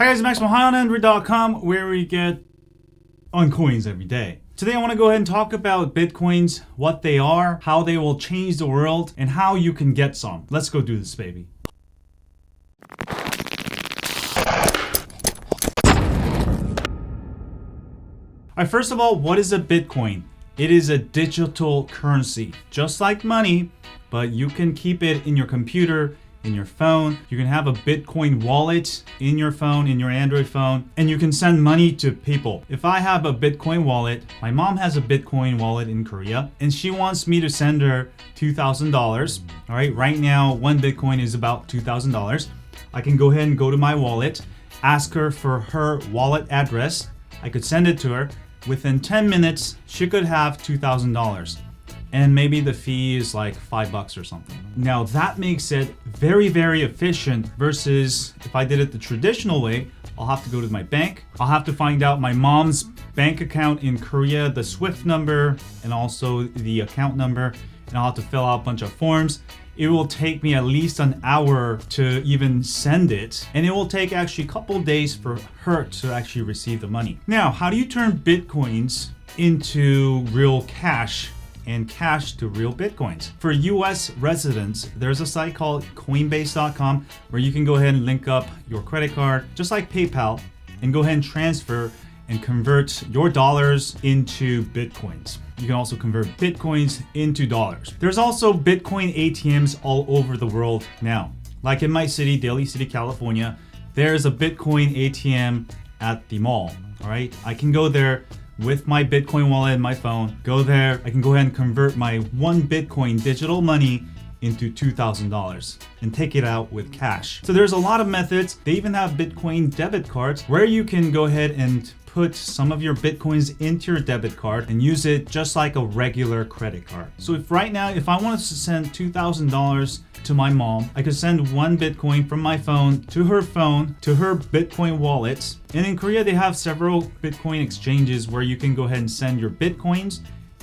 Hi guys, Max from HighOnEndry.com, where we get on coins every day. Today I want to go ahead and talk about Bitcoins, what they are, how they will change the world, and how you can get some. Let's go do this, baby. Alright, first of all, what is a Bitcoin? It is a digital currency, just like money, but you can keep it in your computer, in your phone. You can have a Bitcoin wallet in your phone, in your Android phone, and you can send money to people. If I have a Bitcoin wallet, my mom has a Bitcoin wallet in Korea, and she wants me to send her $2,000. All right, right now, one Bitcoin is about $2,000. I can go ahead and go to my wallet, ask her for her wallet address. I could send it to her. Within 10 minutes, she could have $2,000. And maybe the fee is like $5 or something. Now that makes it very, very efficient versus if I did it the traditional way, I'll have to go to my bank. I'll have to find out my mom's bank account in Korea, the SWIFT number, and also the account number. And I'll have to fill out a bunch of forms. It will take me at least an hour to even send it. And it will take actually a couple days for her to actually receive the money. Now, how do you turn Bitcoins into real cash and cash to real Bitcoins? For US residents, there's a site called Coinbase.com where you can go ahead and link up your credit card, just like PayPal, and go ahead and transfer and convert your dollars into Bitcoins. You can also convert Bitcoins into dollars. There's also Bitcoin ATMs all over the world now. Like in my city, Daly City, California, there's a Bitcoin ATM at the mall, all right? I can go there with my Bitcoin wallet and my phone, go there, I can go ahead and convert my one Bitcoin digital money into $2,000 and take it out with cash. So there's a lot of methods. They even have Bitcoin debit cards where you can go ahead and put some of your Bitcoins into your debit card and use it just like a regular credit card. So if right now, if I wanted to send $2,000 to my mom, I could send one Bitcoin from my phone, to her Bitcoin wallet. And in Korea, they have several Bitcoin exchanges where you can go ahead and send your Bitcoins,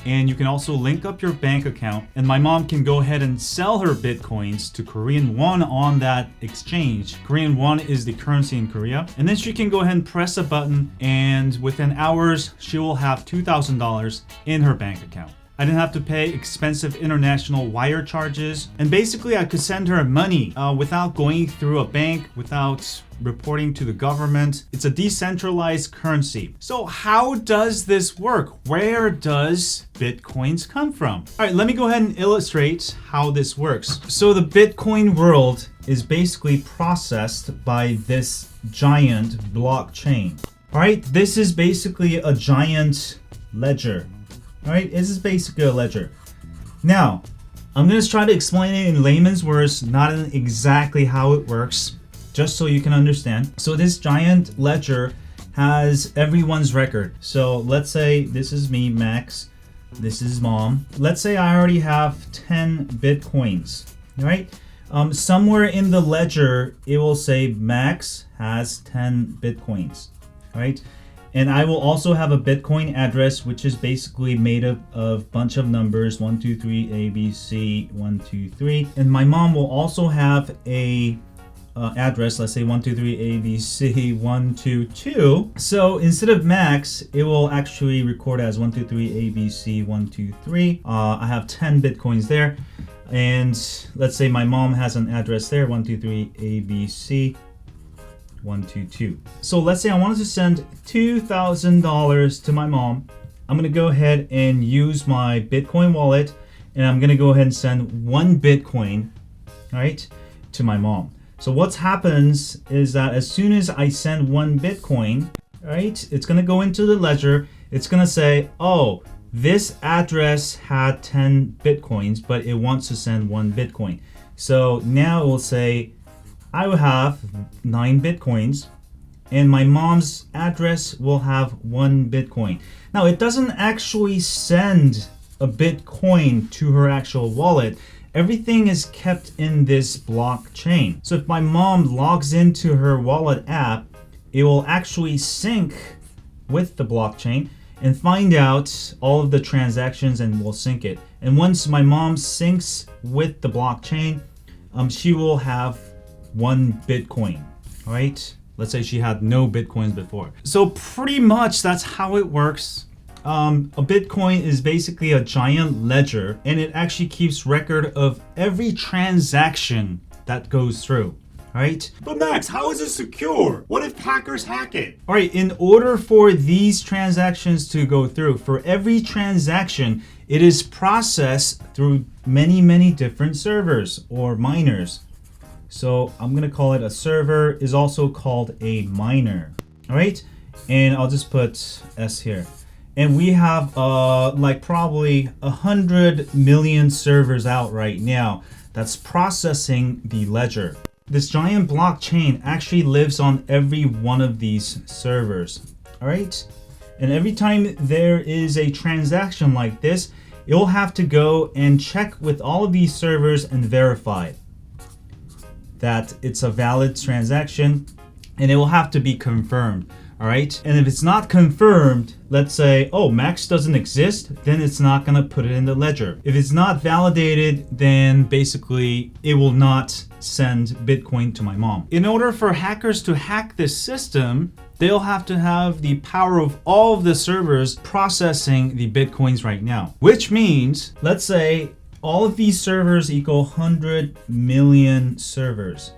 and you can also link up your bank account, and my mom can go ahead and sell her Bitcoins to Korean won on that exchange. Korean won is the currency in Korea. And then she can go ahead and press a button, and within hours, she will have $2,000 in her bank account. I didn't have to pay expensive international wire charges. And basically, I could send her money without going through a bank, without reporting to the government. It's a decentralized currency. So how does this work? Where does Bitcoins come from? All right, let me go ahead and illustrate how this works. So the Bitcoin world is basically processed by this giant blockchain. All right, this is basically a giant ledger. All right, this is basically a ledger. Now, I'm going to try to explain it in layman's words, not in exactly how it works, just so you can understand. So this giant ledger has everyone's record. So let's say this is me, Max. This is mom. Let's say I already have 10 Bitcoins, right? Somewhere in the ledger, it will say Max has 10 Bitcoins, right? And I will also have a Bitcoin address, which is basically made up of a bunch of numbers, 1, 2, 3, A, B, C, 1, 2, 3. And my mom will also have a address, let's say 1, 2, 3, A, B, C, 1, 2, 2. So instead of Max, it will actually record as 1, 2, 3, A, B, C, 1, 2, 3. I have 10 Bitcoins there. And let's say my mom has an address there, 1, 2, 3, A, B, C, 1, 2, 2. So let's say I wanted to send $2,000 to my mom. I'm going to go ahead and use my Bitcoin wallet, and I'm going to go ahead and send one Bitcoin, right, to my mom. So what happens is that as soon as I send one Bitcoin, right, it's going to go into the ledger. It's going to say, oh, this address had 10 Bitcoins, but it wants to send one Bitcoin. So now it will say, I will have 9 Bitcoins, and my mom's address will have 1 Bitcoin. Now, it doesn't actually send a Bitcoin to her actual wallet. Everything is kept in this blockchain. So if my mom logs into her wallet app, it will actually sync with the blockchain and find out all of the transactions, and will sync it. And once my mom syncs with the blockchain, she will have 1 Bitcoin, all right? Let's say she had no Bitcoins before. So pretty much that's how it works. A Bitcoin is basically a giant ledger, and it actually keeps record of every transaction that goes through. Right? But Max, how is it secure? What if hackers hack it? All right, in order for these transactions to go through, for every transaction, it is processed through many, many different servers or miners. So I'm gonna call it a server, is also called a miner. All right, and I'll just put S here. And we have like probably 100 million servers out right now that's processing the ledger. This giant blockchain actually lives on every one of these servers, all right? And every time there is a transaction like this, you'll have to go and check with all of these servers and verify that it's a valid transaction, and it will have to be confirmed, all right? And if it's not confirmed, let's say, oh, Max doesn't exist, then it's not gonna put it in the ledger. If it's not validated, then basically it will not send Bitcoin to my mom. In order for hackers to hack this system, they'll have to have the power of all of the servers processing the Bitcoins right now, which means, let's say all of these servers equal 100 million servers.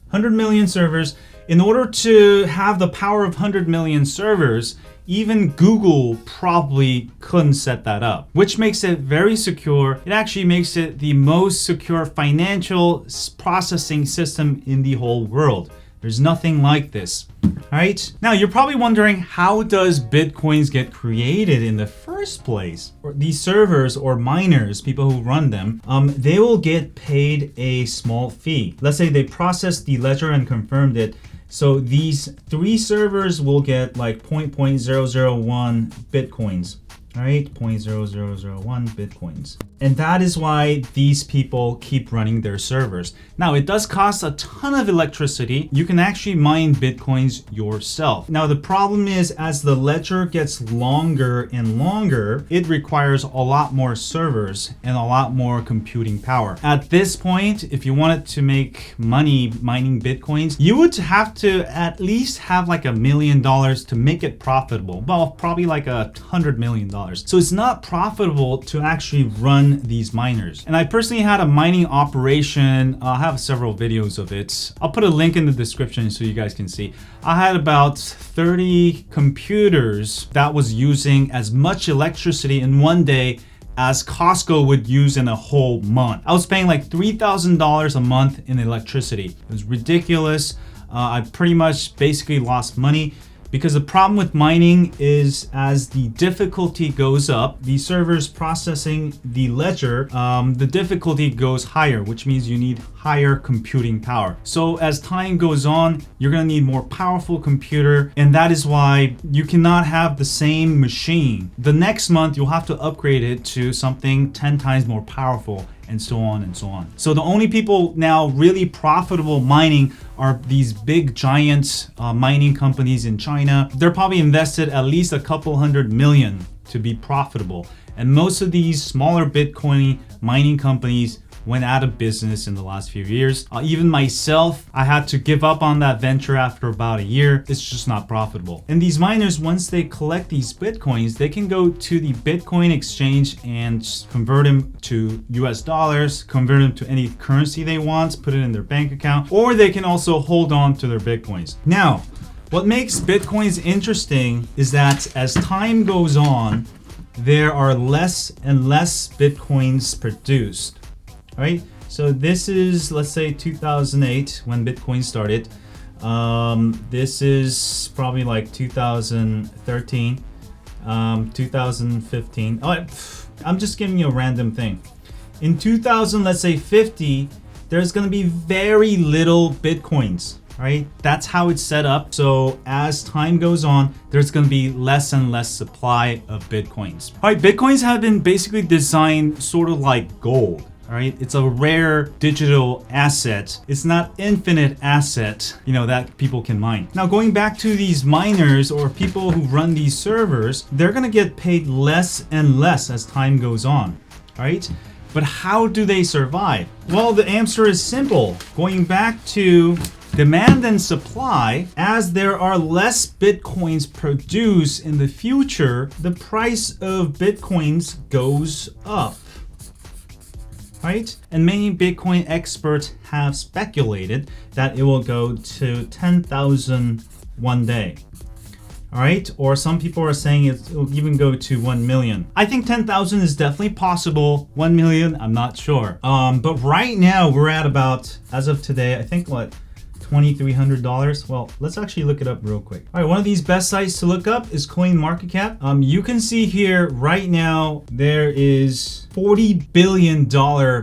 100 million servers. In order to have the power of 100 million servers, even Google probably couldn't set that up, which makes it very secure. It actually makes it the most secure financial processing system in the whole world. There's nothing like this. All right. Now you're probably wondering, how does Bitcoins get created in the first place? Or these servers or miners, people who run them, they will get paid a small fee. Let's say they processed the ledger and confirmed it. So these 3 servers will get like 0.0001 Bitcoins, all right? 0.0001 Bitcoins. And that is why these people keep running their servers. Now, it does cost a ton of electricity. You can actually mine Bitcoins yourself. Now, the problem is, as the ledger gets longer and longer, it requires a lot more servers and a lot more computing power. At this point, if you wanted to make money mining Bitcoins, you would have to at least have like $1 million to make it profitable. Well, probably like $100 million. So it's not profitable to actually run these miners. And I personally had a mining operation. I have several videos of it. I'll put a link in the description so you guys can see. I had about 30 computers that was using as much electricity in one day as Costco would use in a whole month. I was paying like $3,000 a month in electricity. It was ridiculous. I pretty much basically lost money. Because the problem with mining is, as the difficulty goes up, the servers processing the ledger, the difficulty goes higher, which means you need higher computing power. So as time goes on, you're gonna need more powerful computer, and that is why you cannot have the same machine. The next month, you'll have to upgrade it to something 10 times more powerful, and so on and so on. So the only people now really profitable mining are these big giant mining companies in China. They're probably invested at least a couple $100 million to be profitable. And most of these smaller Bitcoin mining companies went out of business in the last few years. Even myself, I had to give up on that venture after about a year. It's just not profitable. And these miners, once they collect these Bitcoins, they can go to the Bitcoin exchange and convert them to US dollars, convert them to any currency they want, put it in their bank account, or they can also hold on to their Bitcoins. Now, what makes Bitcoins interesting is that as time goes on, there are less and less Bitcoins produced. All right, so this is, let's say 2008 when Bitcoin started. This is probably like 2013, 2015. Oh, I'm just giving you a random thing. In 2000, let's say 50, there's gonna be very little Bitcoins, right? That's how it's set up. So as time goes on, there's gonna be less and less supply of Bitcoins. All right, Bitcoins have been basically designed sort of like gold. All right, it's a rare digital asset. It's not infinite asset, that people can mine. Now, going back to these miners or people who run these servers, they're gonna get paid less and less as time goes on, all right? But how do they survive? Well, the answer is simple. Going back to demand and supply, as there are less Bitcoins produced in the future, the price of Bitcoins goes up. Right? And many Bitcoin experts have speculated that it will go to 10,000 one day. All right, or some people are saying it will even go to 1 million. I think 10,000 is definitely possible. 1 million, I'm not sure. But right now we're at about, as of today, I think what, $2,300? Well, let's actually look it up real quick. All right, one of these best sites to look up is CoinMarketCap. You can see here right now there is $40 billion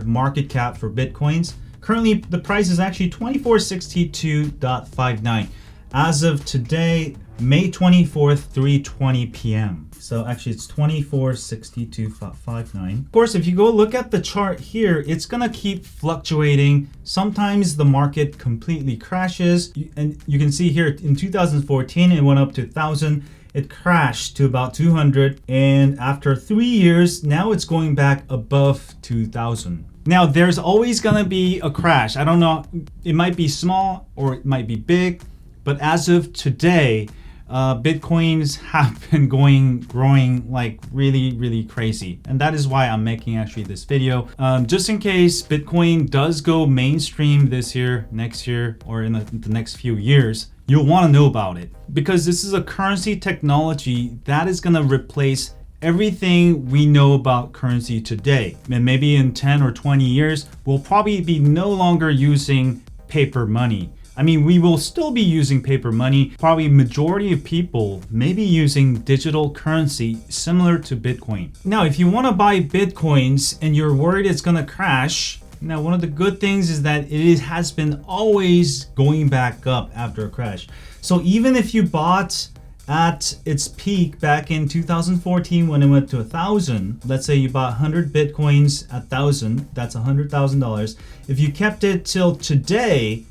market cap for Bitcoins. Currently, the price is actually 2462.59. As of today, May 24th, 3:20 p.m. So actually it's 2462.59. Of course, if you go look at the chart here, it's gonna keep fluctuating. Sometimes the market completely crashes. And you can see here in 2014, it went up to 1,000. It crashed to about 200. And after 3 years, now it's going back above 2,000. Now, there's always gonna be a crash. I don't know, it might be small or it might be big. But as of today, Bitcoins have been growing like really crazy. And that is why I'm making actually this video. Just in case Bitcoin does go mainstream this year, next year, or in the next few years, you'll want to know about it. Because this is a currency technology that is going to replace everything we know about currency today. And maybe in 10 or 20 years, we'll probably be no longer using paper money. I mean, we will still be using paper money. Probably majority of people may be using digital currency similar to Bitcoin. Now, if you want to buy Bitcoins and you're worried it's going to crash, now one of the good things is that it has been always going back up after a crash. So even if you bought at its peak back in 2014 when it went to 1,000, let's say you bought 100 Bitcoins at 1,000, that's $100,000. If you kept it till today,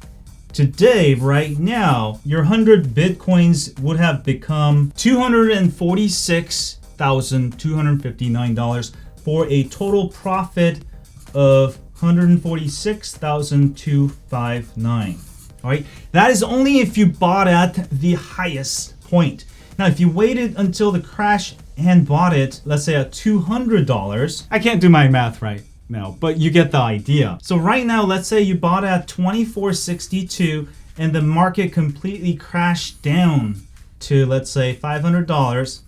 right now, your 100 Bitcoins would have become $246,259 for a total profit of $146,259. All right, that is only if you bought at the highest point. Now, if you waited until the crash and bought it, let's say at $200, I can't do my math right now, but you get the idea. So right now, let's say you bought at 2462 and the market completely crashed down to, let's say, $500,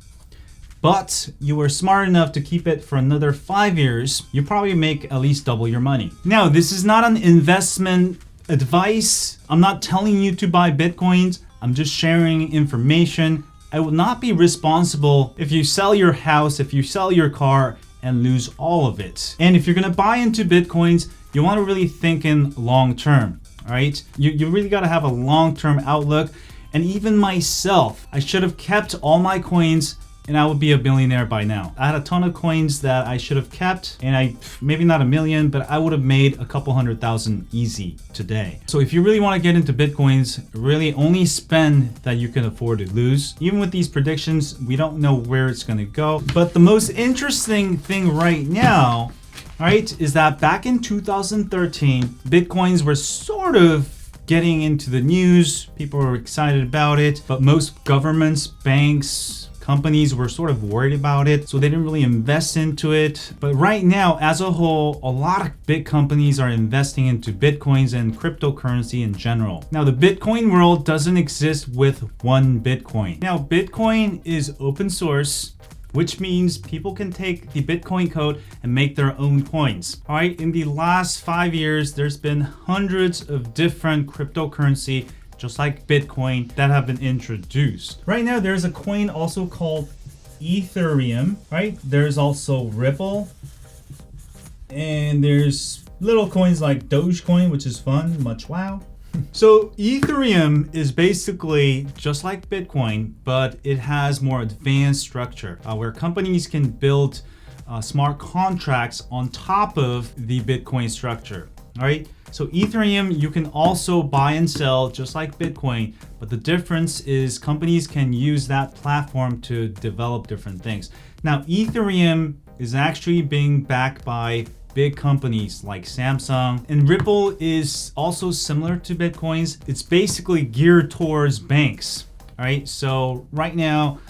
but you were smart enough to keep it for another 5 years, you probably make at least double your money. Now, this is not an investment advice. I'm not telling you to buy Bitcoins. I'm just sharing information. I will not be responsible if you sell your house, if you sell your car, and lose all of it. And if you're gonna buy into Bitcoins, you wanna really think in long term, all right? You really gotta have a long-term outlook. And even myself, I should have kept all my coins and I would be a billionaire by now. I had a ton of coins that I should have kept, and maybe not a million, but I would have made a couple 100,000 easy today. So if you really want to get into Bitcoins, really only spend that you can afford to lose. Even with these predictions, we don't know where it's going to go. But the most interesting thing right now, right, is that back in 2013, Bitcoins were sort of getting into the news. People were excited about it, but most governments, banks, companies were sort of worried about it, so they didn't really invest into it. But right now, as a whole, a lot of big companies are investing into Bitcoins and cryptocurrency in general. Now, the Bitcoin world doesn't exist with one Bitcoin. Now, Bitcoin is open source, which means people can take the Bitcoin code and make their own coins. All right, in the last 5 years, there's been hundreds of different cryptocurrency just like Bitcoin that have been introduced. Right now, there's a coin also called Ethereum, right? There's also Ripple, and there's little coins like Dogecoin, which is fun, much wow. So Ethereum is basically just like Bitcoin, but it has more advanced structure where companies can build smart contracts on top of the Bitcoin structure, all right? So Ethereum, you can also buy and sell just like Bitcoin, but the difference is companies can use that platform to develop different things. Now, Ethereum is actually being backed by big companies like Samsung. And Ripple is also similar to Bitcoins. It's basically geared towards banks. All right, so right now,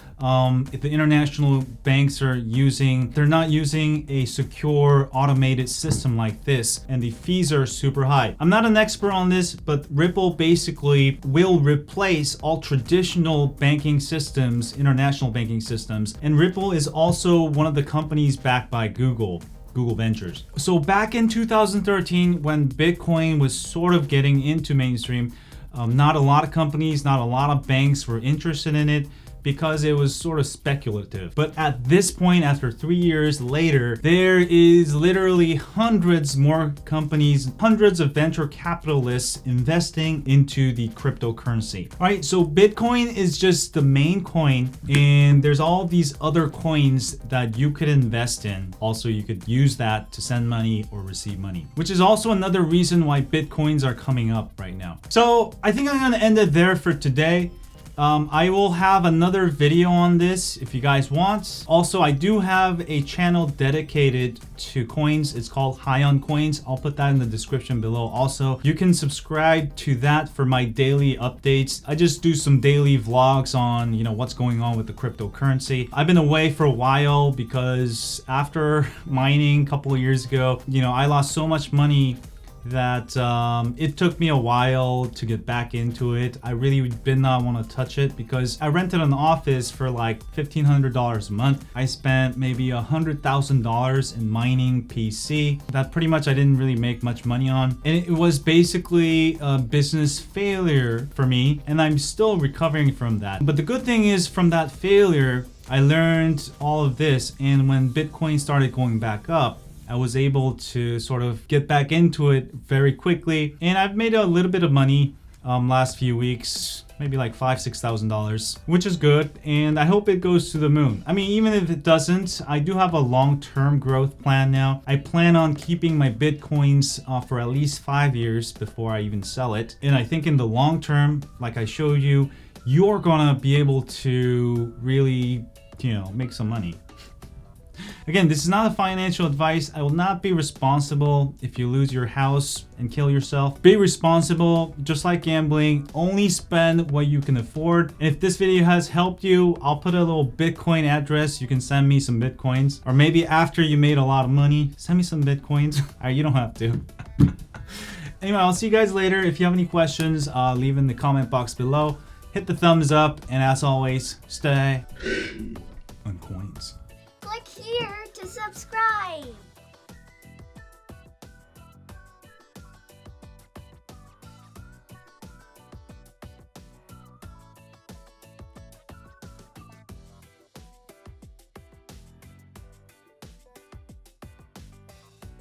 if the international banks they're not using a secure automated system like this, and the fees are super high. I'm not an expert on this, but Ripple basically will replace all traditional banking systems, international banking systems, and Ripple is also one of the companies backed by Google Ventures. So back in 2013, when Bitcoin was sort of getting into mainstream, not a lot of companies, not a lot of banks were interested in it because it was sort of speculative. But at this point, after 3 years later, there is literally hundreds more companies, hundreds of venture capitalists investing into the cryptocurrency. All right, so Bitcoin is just the main coin, and there's all these other coins that you could invest in. Also, you could use that to send money or receive money, which is also another reason why Bitcoins are coming up right now. So I think I'm gonna end it there for today. I will have another video on this if you guys want. Also, I do have a channel dedicated to coins. It's called High on Coins. I'll put that in the description below. Also, you can subscribe to that for my daily updates. I just do some daily vlogs on, what's going on with the cryptocurrency. I've been away for a while because after mining a couple of years ago, I lost so much money that it took me a while to get back into it. I really did not want to touch it because I rented an office for like $1,500 a month. I spent maybe $100,000 in mining PC. That pretty much I didn't really make much money on. And it was basically a business failure for me, and I'm still recovering from that. But the good thing is, from that failure, I learned all of this, and when Bitcoin started going back up, I was able to sort of get back into it very quickly, and I've made a little bit of money last few weeks, maybe like $5,000-$6,000, which is good, and I hope it goes to the moon. I mean, even if it doesn't, I do have a long-term growth plan now. I plan on keeping my Bitcoins for at least 5 years before I even sell it, and I think in the long term, like I showed you, you're gonna be able to really, make some money. Again, this is not a financial advice. I will not be responsible if you lose your house and kill yourself. Be responsible, just like gambling. Only spend what you can afford. And if this video has helped you, I'll put a little Bitcoin address. You can send me some Bitcoins. Or maybe after you made a lot of money, send me some Bitcoins. You don't have to. Anyway, I'll see you guys later. If you have any questions, leave in the comment box below. Hit the thumbs up. And as always, stay on coins. Click here to subscribe.